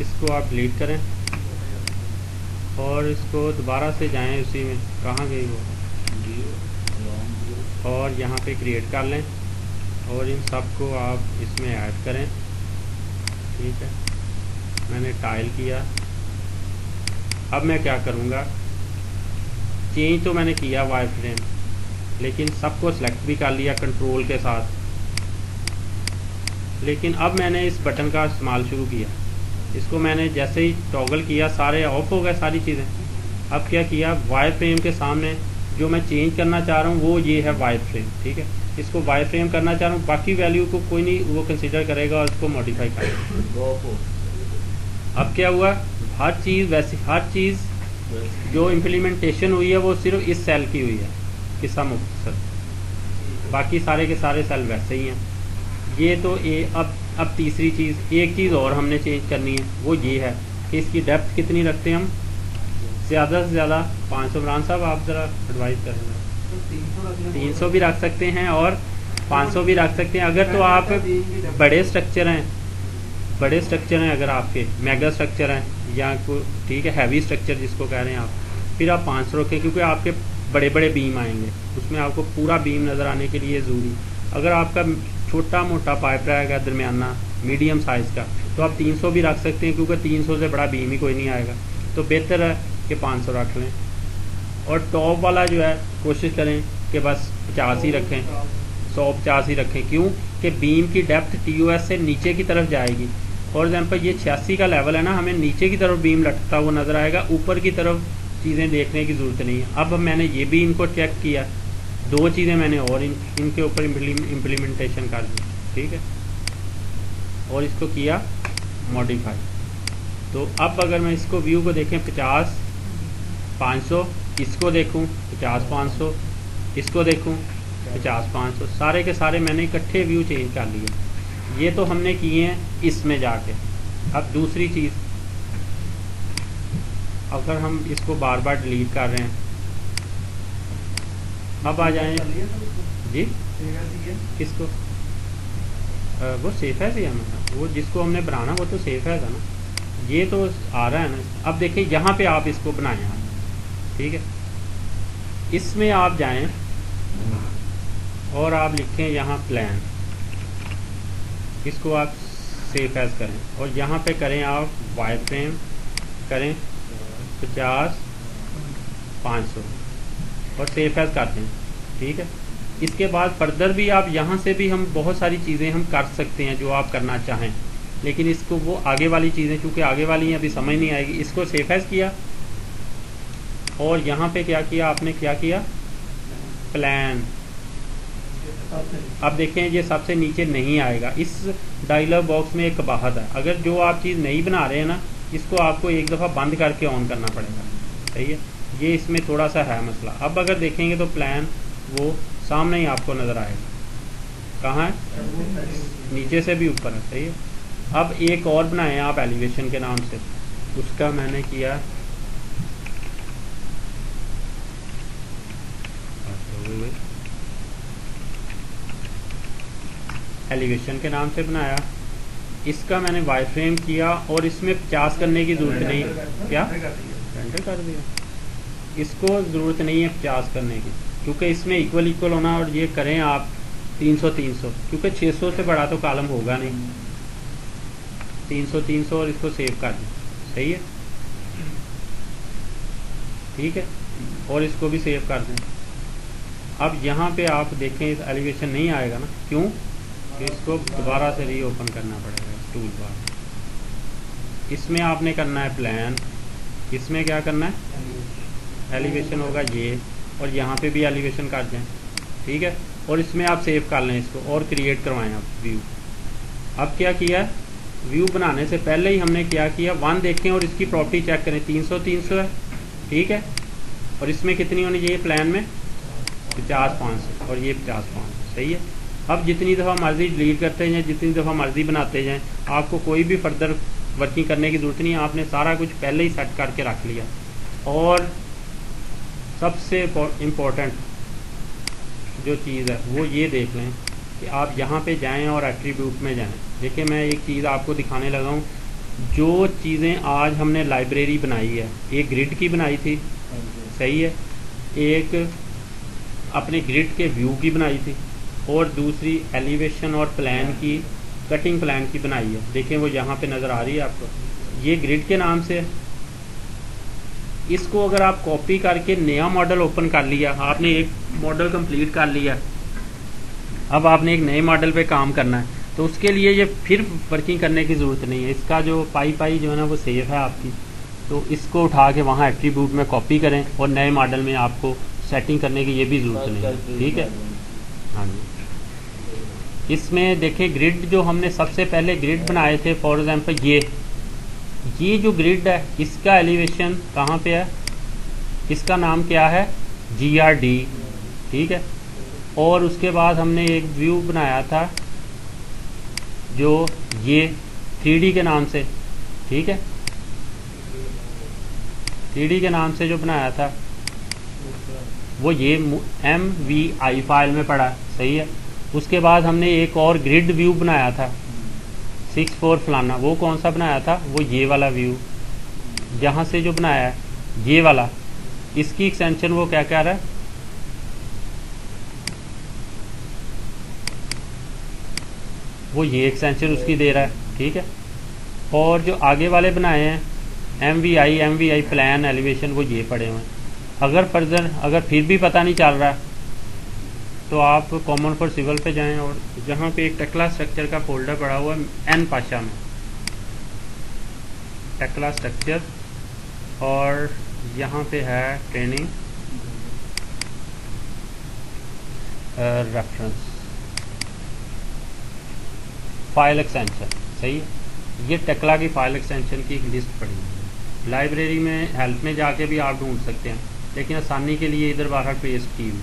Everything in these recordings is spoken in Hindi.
इसको आप डिलीट करें और इसको दोबारा से जाएं उसी में, कहाँ गई वो, और यहाँ पे क्रिएट कर लें और इन सब को आप इसमें ऐड करें। ठीक है, मैंने टाइल किया। अब मैं क्या करूँगा, चेंज तो मैंने किया वायर फ्रेम, लेकिन सबको सिलेक्ट भी कर लिया कंट्रोल के साथ, लेकिन अब मैंने इस बटन का इस्तेमाल शुरू किया। इसको मैंने जैसे ही टॉगल किया सारे ऑफ हो गए सारी चीज़ें। अब क्या किया, वायर फ्रेम के सामने जो मैं चेंज करना चाह रहा हूँ वो ये है वायर फ्रेम। ठीक है, इसको वायर फ्रेम करना चाह रहा हूँ, बाकी वैल्यू को कोई नहीं वो कंसिडर करेगा और इसको मॉडिफाई करेगा। अब क्या हुआ, हर चीज़ वैसी, हर चीज़ जो इम्प्लीमेंटेशन हुई है वो सिर्फ इस सेल की हुई है, किस्सा मुख्तसर, बाकी सारे के सारे सेल वैसे ही हैं। ये तो अब तीसरी चीज़, एक चीज़ और हमने चेंज करनी है, वो ये है कि इसकी डेप्थ कितनी रखते हैं हम, ज़्यादा से ज़्यादा 500। इमरान साहब आप ज़रा एडवाइस करें। 300 भी रख सकते हैं और 500 भी रख सकते हैं। अगर तो आप बड़े स्ट्रक्चर हैं, अगर आपके मेगा स्ट्रक्चर हैं या कोई, ठीक है, हैवी स्ट्रक्चर जिसको कह रहे हैं आप, फिर आप 500 रखें, क्योंकि आपके बड़े बड़े बीम आएंगे, उसमें आपको पूरा बीम नज़र आने के लिए ज़रूरी। अगर आपका छोटा मोटा पाइप रहेगा दरमियाना मीडियम साइज़ का, तो आप 300 भी रख सकते हैं, क्योंकि 300 से बड़ा बीम ही कोई नहीं आएगा। तो बेहतर है कि 500 रख लें। और टॉप वाला जो है कोशिश करें कि बस 50 ही रखें, 150 ही रखें। क्यों कि बीम की डेप्थ TOS से नीचे की तरफ जाएगी। फॉर एग्जांपल ये 86 का लेवल है ना, हमें नीचे की तरफ बीम लटकता हुआ नज़र आएगा, ऊपर की तरफ चीज़ें देखने की ज़रूरत नहीं है। अब मैंने ये भी इनको चेक किया, दो चीज़ें मैंने और इनके ऊपर इम्प्लीमेंटेशन कर दी। ठीक है, और इसको किया मॉडिफाई। तो अब अगर मैं इसको व्यू को देखें 50 500, इसको देखूं 50 500, इसको देखूं 50 500, सारे के सारे मैंने इकट्ठे व्यू चेंज कर लिए। ये तो हमने किए हैं इसमें जाके। अब दूसरी चीज़, अगर हम इसको बार बार डिलीट कर रहे हैं, अब आ जाएं जी, किसको, वो सेफ है हमें, वो जिसको हमने बनाना वो तो सेफ है ना, ये तो आ रहा है ना। अब देखिए यहाँ पे आप इसको बनाएं आप, ठीक है, इसमें आप जाएं और आप लिखें यहाँ प्लान, इसको आप सेफ एज करें और यहाँ पे करें आप वायर फ्रेम करें 50 500 और सेफ एज करते हैं। ठीक है, इसके बाद फर्दर भी आप यहाँ से भी हम बहुत सारी चीज़ें हम कर सकते हैं जो आप करना चाहें, लेकिन इसको वो आगे वाली चीज़ें चूँकि आगे वाली अभी समझ नहीं आएगी। इसको सेफ एज किया और यहाँ पे क्या किया आपने, क्या किया, प्लान। अब देखें ये सबसे नीचे नहीं आएगा, इस डायलॉग बॉक्स में एक कबाहत है। अगर जो आप चीज़ नहीं बना रहे हैं ना, इसको आपको एक दफ़ा बंद करके ऑन करना पड़ेगा। सही है, ये इसमें थोड़ा सा है मसला। अब अगर देखेंगे तो प्लान वो सामने ही आपको नज़र आएगा, कहाँ है, नीचे से भी ऊपर है। सही है, अब एक और बनाए आप एलिवेशन के नाम से, उसका मैंने किया एलिवेशन के नाम से बनाया। इसका मैंने वायर फ्रेम किया और इसमें 50 करने की ज़रूरत नहीं, क्या रेंडर कर दिया, इसको ज़रूरत नहीं है 50 करने की, क्योंकि इसमें इक्वल होना। और ये करें आप 300 300, क्योंकि 600 से बड़ा तो कॉलम होगा नहीं। 300 300 और इसको सेव कर दें। सही है, ठीक है, और इसको भी सेव कर दें। अब यहाँ पे आप देखें इस एलिवेशन नहीं आएगा ना, क्यों, तो इसको दोबारा से रीओपन करना पड़ेगा टूल बार। इसमें आपने करना है प्लान, इसमें क्या करना है, एलिवेशन होगा ये, और यहाँ पे भी एलिवेशन कर दें। ठीक है, और इसमें आप सेव कर लें इसको और क्रिएट करवाएं आप व्यू। अब क्या किया, व्यू बनाने से पहले ही हमने क्या किया, 1 देखें और इसकी प्रॉपर्टी चेक करें, 300 300 है। ठीक है, और इसमें कितनी होनी चाहिए प्लान में, 50 500 और ये 50 500। सही है, अब जितनी दफ़ा मर्ज़ी डिलीट करते जाएँ, जितनी दफ़ा मर्ज़ी बनाते जाएँ, आपको कोई भी फर्दर वर्किंग करने की ज़रूरत नहीं है। आपने सारा कुछ पहले ही सेट करके रख लिया। और सबसे इम्पोर्टेंट जो चीज़ है वो ये देख लें कि आप यहाँ पे जाएं और एट्रीब्यूट में जाएं। देखिए मैं एक चीज़ आपको दिखाने लगा हूँ, जो चीज़ें आज हमने लाइब्रेरी बनाई है, एक ग्रिड की बनाई थी, सही है, एक अपने ग्रिड के व्यू की बनाई थी, और दूसरी एलिवेशन और प्लान की, कटिंग प्लान की बनाई है। देखें वो यहाँ पे नज़र आ रही है आपको, ये ग्रिड के नाम से। इसको अगर आप कॉपी करके नया मॉडल ओपन कर लिया, आपने एक मॉडल कंप्लीट कर लिया, अब आपने एक नए मॉडल पे काम करना है, तो उसके लिए ये फिर वर्किंग करने की ज़रूरत नहीं है। इसका जो पाई जो है ना वो सेफ है आपकी, तो इसको उठा के वहाँ एट्रीब्यूट में कॉपी करें और नए मॉडल में आपको सेटिंग करने की ये भी ज़रूरत नहीं है। ठीक है, हाँ जी। इसमें देखें ग्रिड जो हमने सबसे पहले ग्रिड बनाए थे, फॉर एग्जांपल ये जो ग्रिड है इसका एलिवेशन कहाँ पे है, इसका नाम क्या है, GRD। ठीक है, और उसके बाद हमने एक व्यू बनाया था जो ये 3D के नाम से, ठीक है, 3D के नाम से जो बनाया था वो ये MVI फाइल में पड़ा, सही है। उसके बाद हमने एक और ग्रिड व्यू बनाया था 64 फलाना, वो कौन सा बनाया था, वो ये वाला व्यू यहाँ से जो बनाया है ये वाला, इसकी एक्सटेंशन वो क्या कह रहा है, वो ये एक्सटेंशन उसकी दे रहा है। ठीक है, और जो आगे वाले बनाए हैं MVI प्लान एलिवेशन, वो ये पड़े हुए हैं। अगर फिर भी पता नहीं चल रहा तो आप कॉमन फॉर सिविल पे जाएं और जहाँ पे एक टेक्ला स्ट्रक्चर का फोल्डर पड़ा हुआ है N पाशा में, टेक्ला स्ट्रक्चर, और यहाँ पे है ट्रेनिंग रेफरेंस फाइल एक्सटेंशन, सही है। ये टेक्ला की फाइल एक्सटेंशन की एक लिस्ट पड़ी है, लाइब्रेरी में हेल्प में जाके भी आप ढूंढ सकते हैं, लेकिन आसानी के लिए इधर बाहर पेस्ट की हुई,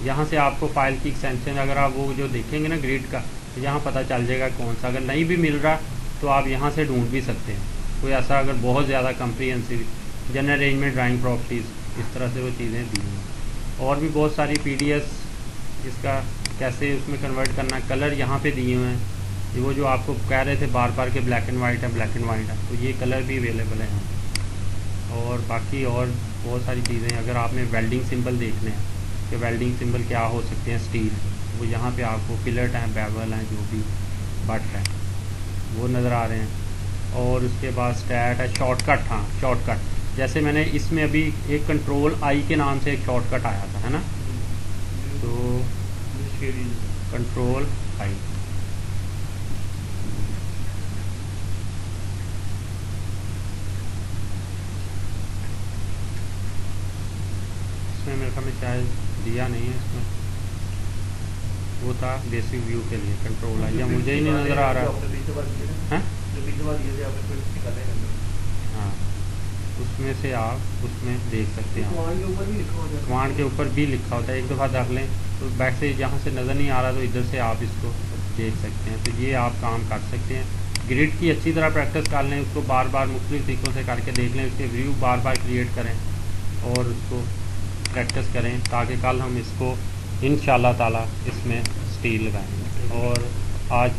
यहाँ से आपको फाइल की एक्सटेंशन, अगर आप वो जो देखेंगे ना ग्रिड का, तो यहाँ पता चल जाएगा कौन सा। अगर नहीं भी मिल रहा तो आप यहाँ से ढूंढ भी सकते हैं, कोई ऐसा अगर बहुत ज़्यादा comprehensive general arrangement drawing properties, इस तरह से वो चीज़ें दी हैं। और भी बहुत सारी PDS, इसका कैसे उसमें कन्वर्ट करना, कलर यहाँ पे दिए हुए हैं, ये वो जो आपको कह रहे थे बार बार के ब्लैक एंड वाइट है, तो ये कलर भी अवेलेबल है यहाँ। और बाकी और बहुत सारी चीज़ें, अगर आपने वेल्डिंग सिंबल देखने हैं कि वेल्डिंग सिंबल क्या हो सकते हैं स्टील, वो यहाँ पे आपको फिलट हैं, बेवल हैं, जो भी बट है वो नज़र आ रहे हैं। और उसके बाद स्टैट है, शॉर्टकट, हाँ शॉर्टकट, जैसे मैंने इसमें अभी एक Ctrl+I के नाम से एक शॉर्टकट आया था, है ना, तो Ctrl+I, इसमें मेरे ख्याल में शायद दिया नहीं है, इसमें वो था बेसिक व्यू के लिए Ctrl+I, या मुझे ही नहीं नज़र आ रहा है, हाँ, उसमें से आप उसमें देख सकते हैं, कमांड के ऊपर भी लिखा होता है, एक दफ़ा देख लें तो बैक से जहाँ से नज़र नहीं आ रहा तो इधर से आप इसको देख सकते हैं। तो ये आप काम कर सकते हैं। ग्रिड की अच्छी तरह प्रैक्टिस कर लें, उसको बार बार मुख्तलिफ तरीक़ों से करके देख लें, उसके व्यू बार बार क्रिएट करें और उसको प्रैक्टिस करें, ताकि कल हम इसको इंशाअल्लाह ताला इसमें स्टील लगाएंगे। और आज